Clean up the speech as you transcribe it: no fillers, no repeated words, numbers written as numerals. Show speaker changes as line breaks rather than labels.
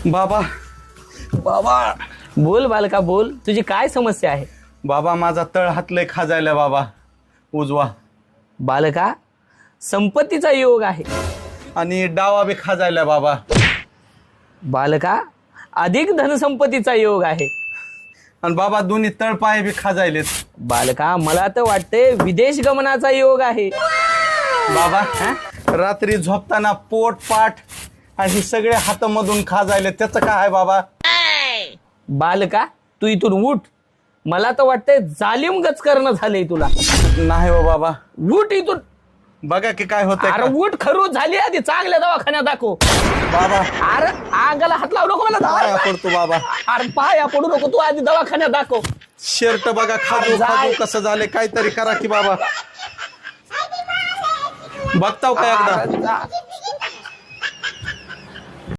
बाबा बाबा
बोल बालका बोल, तुझी काय समस्या आहे?
बाबा माझा तळ हात लय खाजायला बाबा, उजवा.
बालका, संपत्तीचा योग आहे.
आणि डावा बी खाजायला बाबा.
बालका, अधिक धनसंपत्तीचा योग आहे.
आणि बाबा दोन्ही तळपाय बी खाजायलेत.
बालका, मला तर वाटते विदेश गमनाचा योग आहे.
बाबा रात्री झोपताना पोट पाठ आणि हे सगळे हातामधून खाजायले, त्याचं काय आहे बाबा?
बालका, तू इथून उठ. मला तर वाटतंय जालिम गच करणं झालंय तुला.
नाही हो बाबा,
उठ इथून.
बघा की काय होतंय
अरे
का?
उठ, खरूच झाली आधी चांगल्या दवाखान्यात दाखव.
बाबा
अरे अंगाला हात लावू नको मला.
पाया पडतो बाबा.
अरे पाया पडू नको, तू आधी दवाखान्यात दाखव.
शर्ट बघा खाजू खाजू कसं झाले, काहीतरी करा की बाबा. बघताव का एकदा?